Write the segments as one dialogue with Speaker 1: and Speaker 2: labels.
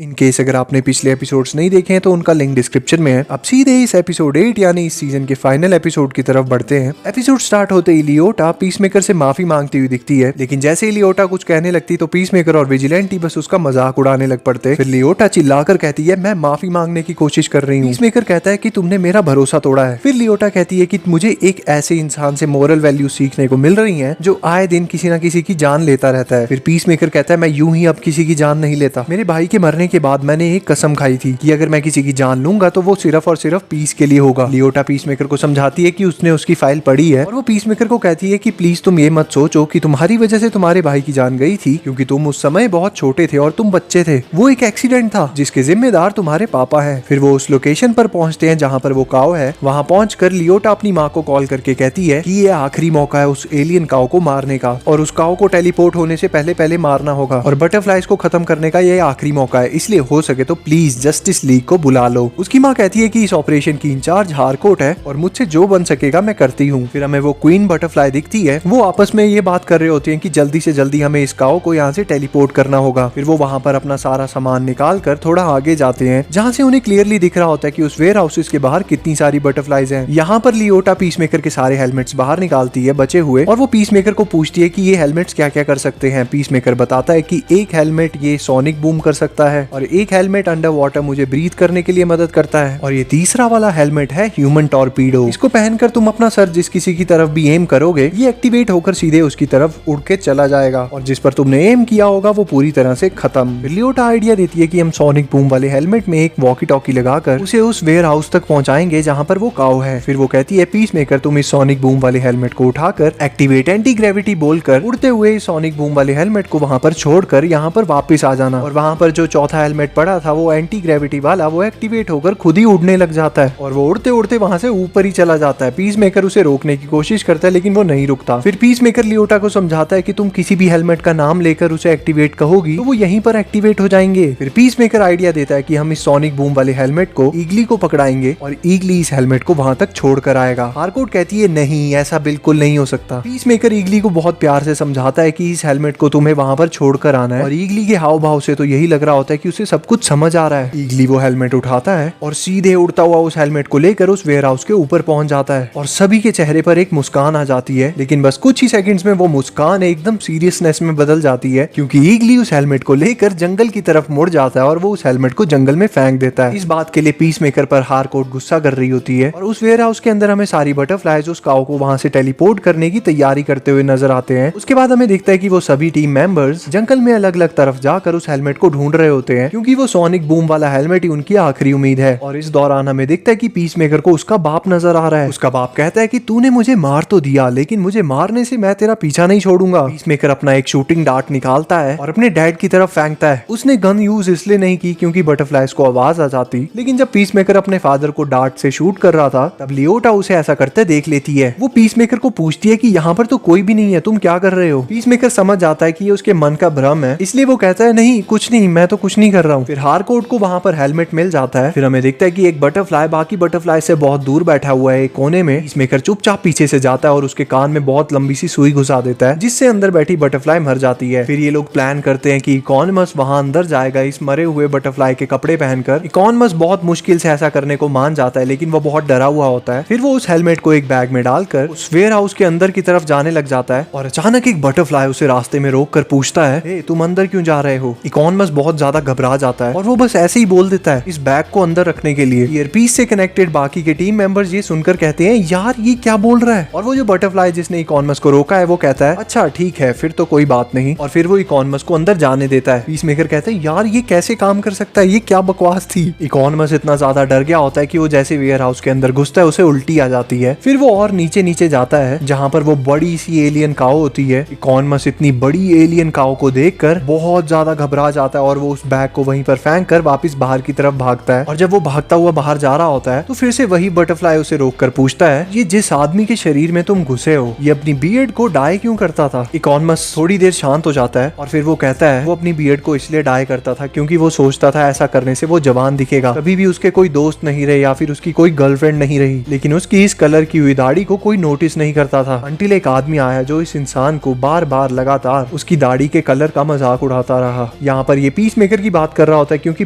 Speaker 1: In case अगर आपने पिछले एपिसोड्स नहीं देखे हैं तो उनका लिंक डिस्क्रिप्शन में है। अब सीधे इस एपिसोड 8 यानी इस सीजन के फाइनल एपिसोड की तरफ बढ़ते हैं। एपिसोड स्टार्ट होते ही लियोटा पीसमेकर से माफी मांगती हुई दिखती है, लेकिन जैसे ही लियोटा कुछ कहने लगती तो पीसमेकर और विजिलेंटी बस उसका मजाक उड़ाने लग पड़ते। फिर लियोटा चिल्लाकर कहती है, मैं माफी मांगने की कोशिश कर रही हूँ। पीसमेकर कहता है कि तुमने मेरा भरोसा तोड़ा है। फिर लियोटा कहती है कि मुझे एक ऐसे इंसान से मोरल वैल्यू सीखने को मिल रही है जो आए दिन किसी न किसी की जान लेता रहता है। फिर पीसमेकर कहता है, मैं यूं ही अब किसी की जान नहीं लेता। मेरे भाई के मरने के बाद मैंने एक कसम खाई थी कि अगर मैं किसी की जान लूंगा तो वो सिर्फ और सिर्फ पीस के लिए होगा। लियोटा पीसमेकर को समझाती है कि उसने उसकी फाइल पढ़ी है और वो पीसमेकर को कहती है कि प्लीज तुम ये मत सोचो कि तुम्हारी वजह से तुम्हारे भाई की जान गई थी, क्योंकि तुम उस समय बहुत छोटे थे और तुम बच्चे थे। वो एक एक्सीडेंट था जिसके जिम्मेदार तुम्हारे पापा है। फिर वो उस लोकेशन पर पहुंचते हैं जहाँ पर वो काव है। वहाँ पहुंचकर लियोटा अपनी माँ को कॉल करके कहती है कि ये आखिरी मौका है उस एलियन काव को मारने का और उस काव को टेलीपोर्ट होने से पहले मारना होगा और बटरफ्लाइज को खत्म करने का ये आखिरी मौका है, इसलिए हो सके तो प्लीज जस्टिस लीग को बुला लो। उसकी माँ कहती है कि इस ऑपरेशन की इंचार्ज हारकोट है और मुझसे जो बन सकेगा मैं करती हूँ। फिर हमें वो क्वीन बटरफ्लाई दिखती है। वो आपस में ये बात कर रहे होते हैं कि जल्दी से जल्दी हमें इस काव को यहाँ से टेलीपोर्ट करना होगा। फिर वो वहाँ पर अपना सारा सामान निकाल कर थोड़ा आगे जाते हैं, जहाँ से उन्हें क्लियरली दिख रहा होता है कि उस वेयर हाउसेस के बाहर कितनी सारी बटरफ्लाइज हैं। यहाँ पर लियोटा पीसमेकर के सारे हेलमेट्स बाहर निकालती है बचे हुए, और वो पीसमेकर को पूछती है कि ये हेलमेट्स क्या क्या कर सकते हैं। पीसमेकर बताता है कि एक हेलमेट ये सोनिक बूम कर सकता है और एक हेलमेट अंडर वाटर मुझे ब्रीथ करने के लिए मदद करता है, और ये तीसरा वाला हेलमेट है ह्यूमन टॉर्पीडो। इसको पहनकर तुम अपना सर जिस किसी की तरफ भी एम करोगे ये एक्टिवेट होकर सीधे उसकी तरफ उड़ के चला जाएगा और जिस पर तुमने एम किया होगा वो पूरी तरह से खत्म। लियोटा आइडिया देती है कि हम सोनिक बूम वाले हेलमेट में एक वॉकी टॉकी लगाकर उसे उस वेयर हाउस तक पहुंचाएंगे जहां पर वो काव है। फिर वो कहती है, पीसमेकर तुम इस सोनिक बूम वाले हेलमेट को उठाकर एक्टिवेट एंटी ग्रेविटी बोलकर उड़ते हुए सोनिक बूम वाले हेलमेट को वहां पर छोड़कर यहाँ पर वापस आ जाना, और वहां पर जो चौथा हेलमेट पड़ा था वो एंटी ग्रेविटी वाला वो एक्टिवेट होकर खुद ही उड़ने लग जाता है और वो उड़ते उड़ते वहां से ऊपर ही चला जाता है। पीसमेकर उसे रोकने की कोशिश करता है लेकिन वो नहीं रुकता। फिर पीसमेकर लियोटा को समझाता है कि तुम किसी भी हेलमेट का नाम लेकर उसे एक्टिवेट कहोगी तो वो यहीं पर एक्टिवेट हो जाएंगे। फिर पीसमेकर आइडिया देता है कि हम इस सोनिक बूम वाले हेलमेट को ईगली को पकड़ाएंगे और ईगली इस हेलमेट को वहां तक छोड़ कर आएगा। हारकोट कहती है, नहीं ऐसा बिल्कुल नहीं हो सकता। पीसमेकर ईगली को बहुत प्यार से समझाता है कि इस हेलमेट को तुम्हें वहां पर छोड़कर आना है, और ईगली के हाव भाव से तो यही लग रहा होता है कि उसे सब कुछ समझ आ रहा है। ईगली वो हेलमेट उठाता है और सीधे उड़ता हुआ उस हेलमेट को लेकर उस वेयर हाउस के ऊपर पहुंच जाता है और सभी के चेहरे पर एक मुस्कान आ जाती है, लेकिन बस कुछ ही सेकंड्स में वो मुस्कान एकदम सीरियसनेस में बदल जाती है, क्योंकि ईगली उस हेलमेट को लेकर जंगल की तरफ मुड़ जाता है और वो उस हेलमेट को जंगल में फेंक देता है। इस बात के लिए पीसमेकर पर हारकोट गुस्सा कर रही होती है और उस वेयर हाउस के अंदर हमें सारी बटरफ्लाइज उस काव को वहां से टेलीपोर्ट करने की तैयारी करते हुए नजर आते हैं। उसके बाद हमें दिखता है कि वो सभी टीम मेंबर्स जंगल में अलग अलग तरफ जाकर उस हेलमेट को ढूंढ रहे होते हैं, क्योंकि वो सोनिक बूम वाला हेलमेट ही उनकी आखिरी उम्मीद है। और इस दौरान हमें दिखता है कि पीसमेकर को उसका बाप नजर आ रहा है। उसका बाप कहता है कि तूने मुझे मार तो दिया, लेकिन मुझे मारने से मैं तेरा पीछा नहीं छोड़ूंगा। पीसमेकर अपना एक शूटिंग डार्ट निकालता है और अपने डैड की तरफ फेंकता है। उसने गन यूज इसलिए नहीं की क्योंकि बटरफ्लाइज को आवाज आ जाती, लेकिन जब पीसमेकर अपने फादर को डार्ट से शूट कर रहा था तब लियोटा उसे ऐसा करते देख लेती है। वो पीसमेकर को पूछती है कि यहाँ पर तो कोई भी नहीं है, तुम क्या कर रहे हो। पीसमेकर समझ जाता है कि ये उसके मन का भ्रम है, इसलिए वो कहता है, नहीं कुछ नहीं, मैं तो कुछ नहीं कर रहा हूँ। फिर हारकोट को वहां पर हेलमेट मिल जाता है। फिर हमें दिखता है कि एक बटरफ्लाई बाकी बटरफ्लाई से बहुत दूर बैठा हुआ है एक कोने में। पीसमेकर चुपचाप पीछे से जाता है और उसके कान में बहुत लंबी सी सुई घुसा देता है, जिससे अंदर बैठी बटरफ्लाई मर जाती है। फिर ये लोग प्लान करते हैं कि इकोनमस वहां अंदर जाएगा इस मरे हुए बटरफ्लाई के कपड़े पहनकर। इकोनमस बहुत मुश्किल से ऐसा करने को मान जाता है, लेकिन वो बहुत डरा हुआ होता है। फिर वो उस हेलमेट को एक बैग में डालकर उस वेयर हाउस के अंदर की तरफ जाने लग जाता है और अचानक एक बटरफ्लाई उसे रास्ते में रोक कर पूछता है, हे तुम अंदर क्यों जा रहे हो। इकोनमस बहुत ज्यादा घबरा जाता है और वो बस ऐसे ही बोल देता है इस बैग को अंदर रखने के लिए। ईयरपीस से कनेक्टेड बाकी के टीम मेंबर्स ये सुनकर कहते हैं, यार ये क्या बोल रहा है। और वो जो बटरफ्लाई जिसने इकोनमस को रोका है वो कहता है, अच्छा ठीक है फिर तो कोई बात नहीं, और फिर वो इकोनमस को अंदर जाने देता है। पीसमेकर कहते हैं, यार ये कैसे काम कर सकता है, ये क्या बकवास थी। इकोनमस इतना ज्यादा डर गया होता है कि वो जैसे वेयर हाउस के अंदर घुसता है उसे उल्टी आ जाती है। फिर वो और नीचे नीचे जाता है जहाँ पर वो बड़ी सी एलियन काव होती है। इकोनमस इतनी बड़ी एलियन काव को देखकर बहुत ज्यादा घबरा जाता है और वो उस बैग को वहीं पर फेंक कर वापस बाहर की तरफ भागता है। और जब वो भागता हुआ बाहर जा रहा होता है तो फिर से वही बटरफ्लाई उसे रोककर पूछता है, ये जिस आदमी के शरीर में तुम घुसे हो ये अपनी बियर्ड को डाई क्यों करता था। इकोनमस थोड़ी देर शांत हो जाता है और फिर वो कहता है वो अपनी बियर्ड को इसलिए डाई करता था क्योंकि वो सोचता था ऐसा करने से वो जवान दिखेगा, कभी भी उसके कोई दोस्त नहीं रहे या फिर उसकी कोई गर्लफ्रेंड नहीं रही, लेकिन उसकी इस कलर की हुई दाढ़ी को कोई नोटिस नहीं करता था, अंटिल एक आदमी आया जो इस इंसान को बार बार लगातार उसकी दाढ़ी के कलर का मजाक उड़ाता रहा। यहाँ पर ये पीसमेकर की की बात कर रहा होता है क्योंकि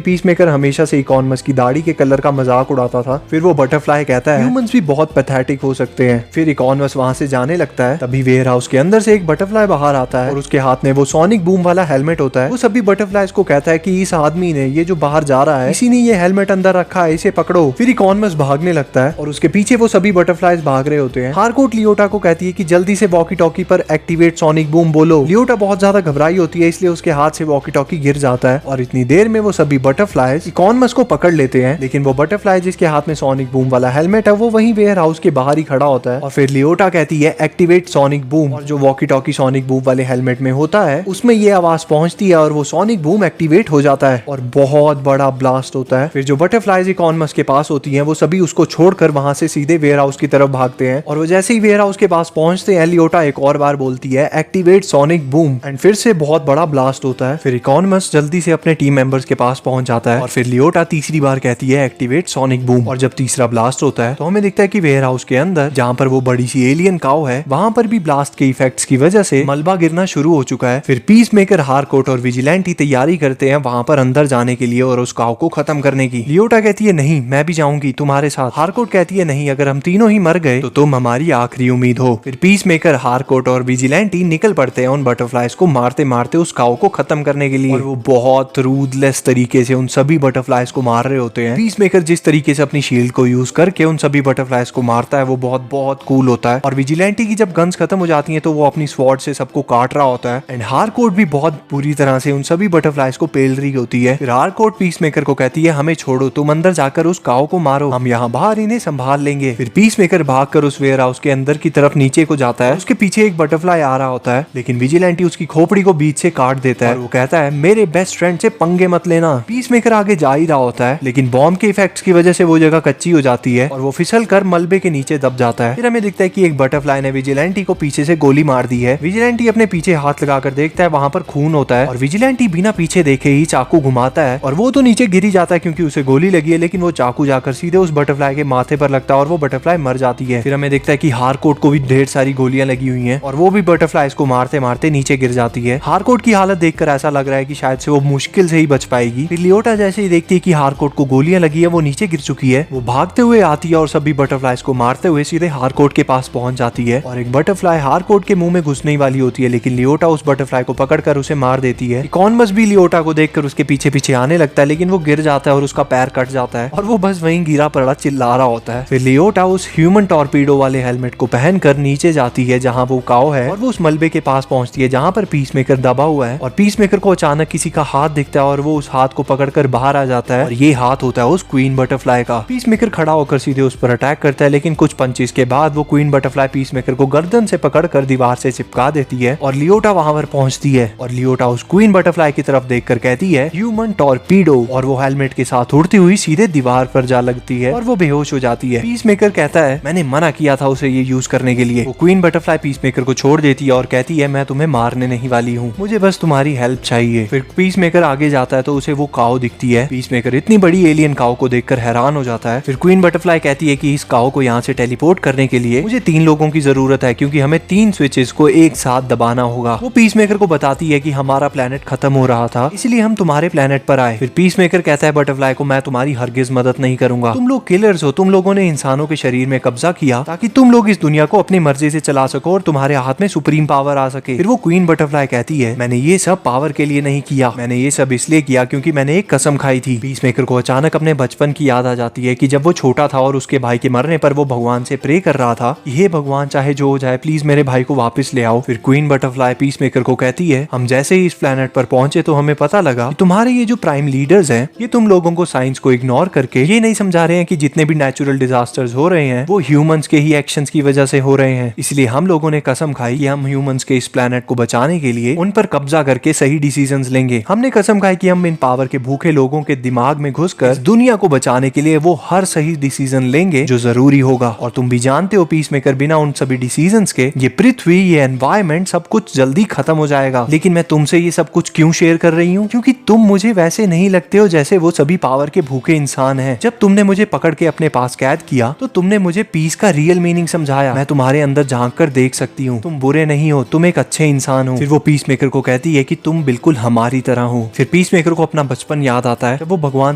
Speaker 1: पीसमेकर हमेशा से इकॉनमस की दाढ़ी के कलर का मजाक उड़ाता था। फिर वो बटरफ्लाई कहता है ह्यूमंस भी बहुत पैथेटिक हो सकते हैं। फिर इकॉनमस वहां से जाने लगता है। तभी वेयर हाउस के अंदर से एक बटरफ्लाई बाहर आता है और उसके हाथ में वो सोनिक बूम वाला हेलमेट होता है। वो सभी बटरफ्लाइज को कहता है कि इस आदमी ने, ये जो बाहर जा रहा है, इसी ने ये हेलमेट अंदर रखा है, इसे पकड़ो। फिर इकॉनमस भागने लगता है और उसके पीछे वो सभी बटरफ्लाइज भाग रहे होते हैं। हारकोट लियोटा को कहती है कि जल्दी से वॉकी टॉकी पर एक्टिवेट सोनिक बूम बोलो। लियोटा बहुत ज्यादा घबराई होती है, इसलिए उसके हाथ से वॉकी टॉकी गिर जाता है और इतनी देर में वो सभी बटरफ्लाइज इकॉनमस को पकड़ लेते हैं। लेकिन वो बटरफ्लाई जिसके हाथ में सोनिक बूम वाला हेलमेट है वो वहीं वेयर हाउस के बाहर ही खड़ा होता है। और फिर लियोटा कहती है एक्टिवेट सोनिक बूम, और जो वॉकी टॉकी सोनिक बूम वाले हेलमेट में होता है उसमें ये आवाज पहुंचती है और वो सोनिक बूम एक्टिवेट हो जाता है और बहुत बड़ा ब्लास्ट होता है। फिर जो बटरफ्लाइज इकॉनमस के पास होती हैं वो सभी उसको छोड़कर वहां से सीधे वेयर हाउस की तरफ भागते हैं। और वो जैसे ही वेयर हाउस के पास पहुंचते हैं लियोटा एक और बार बोलती है एक्टिवेट सोनिक बूम, एंड फिर से बहुत बड़ा ब्लास्ट होता है। फिर इकॉनमस जल्दी से अपने टीम मेंबर्स के पास पहुंच जाता है और फिर लियोटा तीसरी बार कहती है एक्टिवेट सोनिक बूम। और जब तीसरा ब्लास्ट होता है तो हमें दिखता है कि वेयर हाउस के अंदर जहाँ पर वो बड़ी सी एलियन काऊ है वहां पर भी ब्लास्ट के इफेक्ट्स की वजह से मलबा गिरना शुरू हो चुका है। फिर पीसमेकर, हारकोट और विजिलेंटी तैयारी करते हैं वहां पर अंदर जाने के लिए और उस काऊ को खत्म करने की। लियोटा कहती है नहीं, मैं भी जाऊंगी तुम्हारे साथ। हारकोट कहती है नहीं, अगर हम तीनों ही मर गए तो तुम हमारी आखिरी उम्मीद हो। फिर पीसमेकर, हारकोट और विजिलेंटी निकल पड़ते हैं उन बटरफ्लाइज को मारते मारते उस काऊ को खत्म करने के लिए। और वो बहुत रूथलेस तरीके से उन सभी बटरफ्लाइज को मार रहे होते हैं। पीसमेकर जिस तरीके से अपनी शील्ड को यूज करके उन सभी बटरफ्लाइज को मारता है वो बहुत बहुत कूल होता है। और विजिलेंटी की जब गन्स खत्म हो जाती हैं तो वो अपनी स्वॉर्ड से सबको काट रहा होता है। एंड हारकोट भी बहुत बुरी तरह से उन सभी बटरफ्लाइज को पेल रही होती है। फिर हारकोट पीसमेकर को कहती है हमें छोड़ो, तुम अंदर जाकर उस काऊ को मारो, हम यहाँ बाहर इन्हें संभाल लेंगे। फिर पीसमेकर भागकर उस वेयर हाउस के अंदर की तरफ नीचे को जाता है। उसके पीछे एक बटरफ्लाई आ रहा होता है लेकिन विजिलेंटी उसकी खोपड़ी को बीच से काट देता है और वो कहता है मेरे बेस्ट फ्रेंड से पंगे मत लेना। पीसमेकर आगे जा ही रहा होता है लेकिन बॉम्ब के इफेक्ट्स की वजह से वो जगह कच्ची हो जाती है और वो फिसल कर मलबे के नीचे दब जाता है। फिर हमें दिखता है कि एक बटरफ्लाई ने विजिलेंटी को पीछे से गोली मार दी है। विजिलेंटी अपने पीछे हाथ लगाकर देखता है, वहां पर खून होता है और विजिलेंटी बिना पीछे देखे ही चाकू घुमाता है और वो तो नीचे गिर ही जाता है क्योंकि उसे गोली लगी है, लेकिन वो चाकू जाकर सीधे उस बटरफ्लाई के माथे पर लगता है और वो बटरफ्लाई मर जाती है। फिर हमें दिखता है कि हारकोट को भी ढेर सारी गोलियां लगी हुई हैं और वो भी बटरफ्लाइज को मारते मारते नीचे गिर जाती है। हारकोट की हालत देखकर ऐसा लग रहा है कि शायद से वो मुश्किल से ही बच पाएगी। फिर लियोटा जैसे ही देखती है कि हारकोट को गोलियां लगी है, वो नीचे गिर चुकी है, वो भागते हुए आती है और सभी बटरफ्लाइज को मारते हुए सीधे हारकोट के पास पहुंच जाती है और एक बटरफ्लाई हारकोट के मुंह में घुसने ही वाली होती है लेकिन लियोटा उस बटरफ्लाई को पकड़कर उसे मार देती है। इकॉनमस भी लियोटा को देखकर उसके पीछे पीछे आने लगता है लेकिन वो गिर जाता है और उसका पैर कट जाता है और वो बस वहीं गिरा पड़ा चिल्ला रहा होता है। फिर लियोटा उस ह्यूमन टॉर्पीडो वाले हेलमेट को पहनकर नीचे जाती है जहां वो काऊ है और वो उस मलबे के पास पहुंचती है जहां पर पीसमेकर दबा हुआ है और पीसमेकर को अचानक किसी का हाथ दिखता है और वो उस हाथ को पकड़कर बाहर आ जाता है और ये हाथ होता है उस क्वीन बटरफ्लाई का। पीसमेकर खड़ा होकर सीधे उस पर अटैक करता है लेकिन कुछ पंचेस के बाद वो क्वीन बटरफ्लाई पीसमेकर को गर्दन से पकड़कर दीवार से चिपका देती है और लियोटा वहां पर पहुंचती है और लियोटा उस क्वीन बटरफ्लाई की तरफ देखकर कहती है ह्यूमन टॉर्पीडो और वो हेलमेट के साथ उड़ती हुई सीधे दीवार पर जा लगती है और वो बेहोश हो जाती है। पीसमेकर कहता है मैंने मना किया था उसे ये यूज करने के लिए। वो क्वीन बटरफ्लाई पीसमेकर को छोड़ देती है और कहती है मैं तुम्हें मारने नहीं वाली हूँ, मुझे बस तुम्हारी हेल्प चाहिए। फिर पीसमेकर आगे जाता है तो उसे वो काऊ दिखती है। पीसमेकर इतनी बड़ी एलियन काऊ को देखकर हैरान हो जाता है। फिर क्वीन बटरफ्लाई कहती है कि इस काऊ को यहाँ से टेलीपोर्ट करने के लिए मुझे 3 लोगों की जरूरत है क्योंकि हमें 3 स्विचेस को एक साथ दबाना होगा। वो पीसमेकर को बताती है कि हमारा प्लेनेट खत्म हो रहा था इसलिए हम तुम्हारे प्लेनेट पर आए। फिर पीसमेकर कहता है बटरफ्लाई को मैं तुम्हारी हरगिज मदद नहीं करूंगा, तुम लोग किलर्स हो, तुम लोगों ने इंसानों के शरीर में कब्जा किया ताकि तुम लोग इस दुनिया को अपनी मर्जी से चला सको और तुम्हारे हाथ में सुप्रीम पावर आ सके। फिर वो क्वीन बटरफ्लाई कहती है मैंने ये सब पावर के लिए नहीं किया, मैंने ये सब इसलिए किया क्योंकि मैंने एक कसम खाई थी। पीसमेकर को अचानक अपने बचपन की याद आ जाती है कि जब वो छोटा था और उसके भाई के मरने पर वो भगवान से प्रे कर रहा था ये भगवान चाहे जो हो जाए प्लीज मेरे भाई को वापस ले आओ। फिर क्वीन बटरफ्लाई पीसमेकर को कहती है हम जैसे ही इस प्लेनेट पर पहुंचे तो हमें पता लगा कि तुम्हारे ये जो प्राइम लीडर्स हैं ये तुम लोगों को साइंस को इग्नोर करके ये नहीं समझा रहे हैं कि जितने भी नेचुरल डिजास्टर्स हो रहे हैं वो ह्यूमंस के ही एक्शंस की वजह से हो रहे हैं। इसलिए हम लोगों ने कसम खाई कि हम ह्यूमंस के इस प्लेनेट को बचाने के लिए उन पर कब्जा करके सही डिसीजंस लेंगे। हमने कसम खाई कि हम इन पावर के भूखे लोगों के दिमाग में घुसकर दुनिया को बचाने के लिए वो हर सही डिसीजन लेंगे जो जरूरी होगा। और तुम भी जानते हो पीसमेकर बिना उन सभी डिसीजंस के ये पृथ्वी, ये एनवायरमेंट सब कुछ जल्दी खत्म हो जाएगा। लेकिन मैं तुमसे ये सब कुछ क्यों शेयर कर रही हूँ क्योंकि तुम मुझे वैसे नहीं लगते हो जैसे वो सभी पावर के भूखे इंसान हैं। जब तुमने मुझे पकड़ के अपने पास कैद किया तो तुमने मुझे पीस का रियल मीनिंग समझाया। मैं तुम्हारे अंदर झांक कर देख सकती हूँ, तुम बुरे नहीं हो, तुम एक अच्छे इंसान हो। फिर वो पीसमेकर को कहती है कि तुम बिल्कुल हमारी तरह हो। फिर पीस मेकर को अपना बचपन याद आता है जब वो भगवान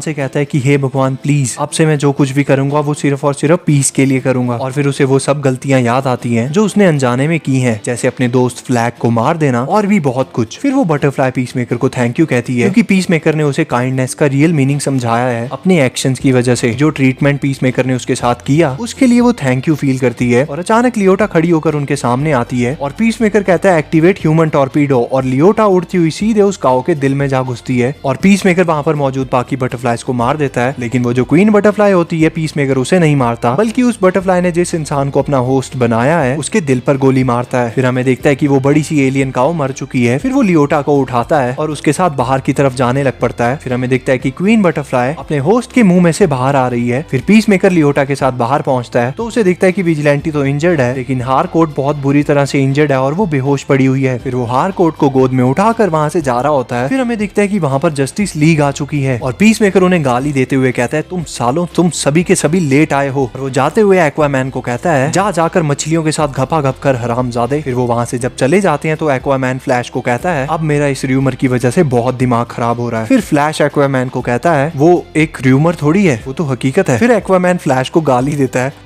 Speaker 1: से कहता है कि हे भगवान प्लीज अब से मैं जो कुछ भी करूंगा वो सिर्फ और सिर्फ पीस के लिए करूंगा। और फिर उसे वो सब गलतियां याद आती हैं जो उसने अनजाने में की हैं, जैसे अपने दोस्त फ्लैग को मार देना और भी बहुत कुछ। फिर वो बटरफ्लाई पीस मेकर को थैंक यू कहती है क्योंकि पीस मेकर ने उसे काइंडनेस का रियल मीनिंग समझाया है अपने एक्शंस की वजह से। जो ट्रीटमेंट पीस मेकर ने उसके साथ किया उसके लिए वो थैंक यू फील करती है। और अचानक लियोटा खड़ी होकर उनके सामने आती है और पीस मेकर कहता है एक्टिवेट ह्यूमन टॉर्पीडो, और लियोटा उड़ती हुई सीधे उस काऊ के दिल में जा घुसती है और पीस मेकर वहां पर मौजूद बाकी बटरफ्लाईज को मार देता है। लेकिन वो जो क्वीन बटरफ्लाई होती है पीस मेकर उसे नहीं मारता, बल्कि उस बटरफ्लाई ने जिस इंसान को अपना होस्ट बनाया है उसके दिल पर गोली मारता है। फिर हमें देखता है कि वो बड़ी सी एलियन काऊ मर चुकी है। फिर वो लियोटा को उठाता है और उसके साथ बाहर की तरफ जाने लग पड़ता है। फिर हमें देखता है कि क्वीन बटरफ्लाई अपने होस्ट के मुंह में से बाहर आ रही है। फिर पीस मेकर लियोटा के साथ बाहर पहुंचता है तो उसे दिखता है कि विजिलेंटी तो इंजर्ड है, लेकिन हारकोट बहुत बुरी तरह से इंजर्ड है और वो बेहोश पड़ी हुई है। फिर वो हारकोट को गोद में उठाकर वहां से जा रहा होता है। फिर हमें दिखता है कि वहां पर जस्टिस लीग आ चुकी है और पीस मेकर उन्हें गाली देते हुए कहता है तुम सालों तुम सभी के सभी लेट आए हो। और वो जाते हुए एक्वामैन को कहता है जा जाकर मछलियों के साथ घपा घप कर हरामजादे। फिर वो वहां से जब चले जाते हैं तो एक्वामैन फ्लैश को कहता है अब मेरा इस र्यूमर की वजह से बहुत दिमाग खराब हो रहा है। फिर फ्लैश एक्वामैन को कहता है वो एक र्यूमर थोड़ी है, वो तो हकीकत है। फिर एक्वामैन फ्लैश को गाली देता है।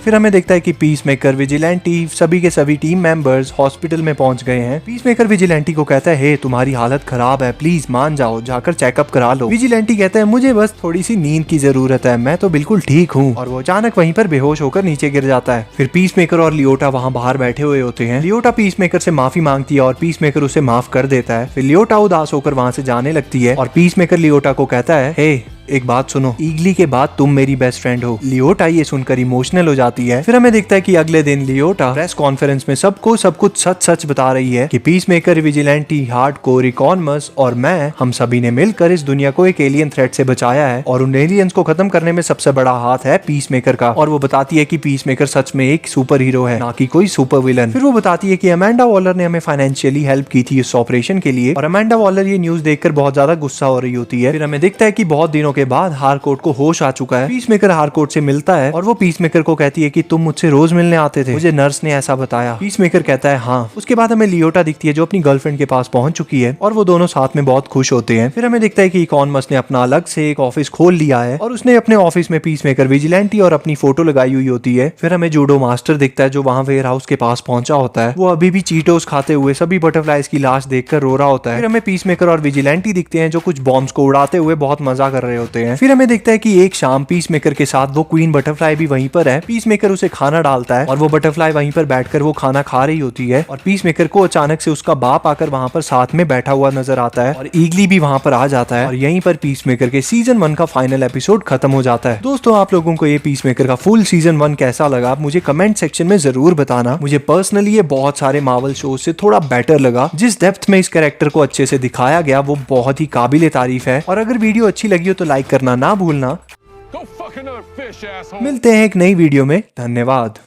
Speaker 1: फिर हमें देखता है कि पीस मेकर, विजिलेंटी, सभी के सभी टीम मेंबर्स हॉस्पिटल में पहुंच गए हैं। पीस मेकर विजिलेंटी को कहता है हे तुम्हारी हालत खराब है, प्लीज मान जाओ, जाकर चेकअप करा लो। विजिलेंटी कहता है मुझे बस थोड़ी सी नींद की जरूरत है, मैं तो बिल्कुल ठीक हूँ। और वो अचानक वहीं पर बेहोश होकर नीचे गिर जाता है। फिर पीस मेकर और लियोटा वहाँ बाहर बैठे हुए होते हैं। लियोटा पीस मेकर से माफी मांगती है और पीस मेकर उसे माफ कर देता है। फिर लियोटा उदास होकर वहाँ से जाने लगती है और पीस मेकर लियोटा को कहता है हे एक बात सुनो, ईगली के बाद तुम मेरी बेस्ट फ्रेंड हो। लियोटा ये सुनकर इमोशनल हो जाती है। फिर हमें दिखता है कि अगले दिन लियोटा प्रेस कॉन्फ्रेंस में सबको सब कुछ सच सच बता रही है कि पीस मेकर, विजिलेंटी, हार्डकोर, इकॉनमस और मैं, हम सभी ने मिलकर इस दुनिया को एक एलियन थ्रेट से बचाया है और उन एलियंस को खत्म करने में सबसे बड़ा हाथ है पीस मेकर का। और वो बताती है कि पीस मेकर सच में एक सुपर हीरो है, ना कि कोई सुपर विलन। फिर वो बताती है कि अमेंडा वॉलर ने हमें फाइनेंशियली हेल्प की थी इस ऑपरेशन के लिए, और अमेंडा वॉलर ये न्यूज देखकर बहुत ज्यादा गुस्सा हो रही होती है। फिर हमें दिखता है कि बहुत दिनों के बाद हार्डकोर को होश आ चुका है। पीस मेकर हार्डकोर से मिलता है और वो पीस मेकर को कहती है कि तुम मुझसे रोज मिलने आते थे, मुझे नर्स ने ऐसा बताया। पीस मेकर कहता है हाँ। उसके बाद हमें लियोटा दिखती है जो अपनी गर्लफ्रेंड के पास पहुंच चुकी है और वो दोनों साथ में बहुत खुश होते हैं। फिर हमें दिखता है कि इकॉनमस ने अपना अलग से एक ऑफिस खोल लिया है और उसने अपने ऑफिस में पीस मेकर, विजिलेंटी और अपनी फोटो लगाई हुई होती है। फिर हमें जूडो मास्टर दिखता है जो वहाँ वेयर हाउस के पास पहुंचा होता है। वो अभी भी चीटोस खाते हुए सभी बटरफ्लाईज की लाश देखकर रो रहा होता है। फिर हमें पीस मेकर और विजिलेंटी दिखते हैं जो कुछ बॉम्ब्स को उड़ाते हुए बहुत मजा कर रहे होते हैं। फिर हमें दिखता है कि एक शाम पीस मेकर के साथ वो क्वीन बटरफ्लाई भी वहीं पर है। पीस मेकर उसे खाना डालता है और वो बटरफ्लाई वहीं पर बैठकर वो खाना खा रही होती है और पीस मेकर को अचानक से उसका बाप आकर वहां पर साथ में बैठा हुआ नजर आता है और ईगली भी वहां पर आ जाता है और यहीं पर पीस मेकर के सीजन 1 का फाइनल एपिसोड खत्म हो जाता है। दोस्तों आप लोगों को ये पीस मेकर का फुल सीजन 1 कैसा लगा मुझे कमेंट सेक्शन में जरूर बताना। मुझे पर्सनली ये बहुत सारे मार्वल शो से थोड़ा बेटर लगा। जिस डेप्थ में इस कैरेक्टर को अच्छे से दिखाया गया वो बहुत ही काबिले तारीफ है। और अगर वीडियो अच्छी लगी हो तो लाइक करना ना भूलना। मिलते हैं एक नई वीडियो में। धन्यवाद।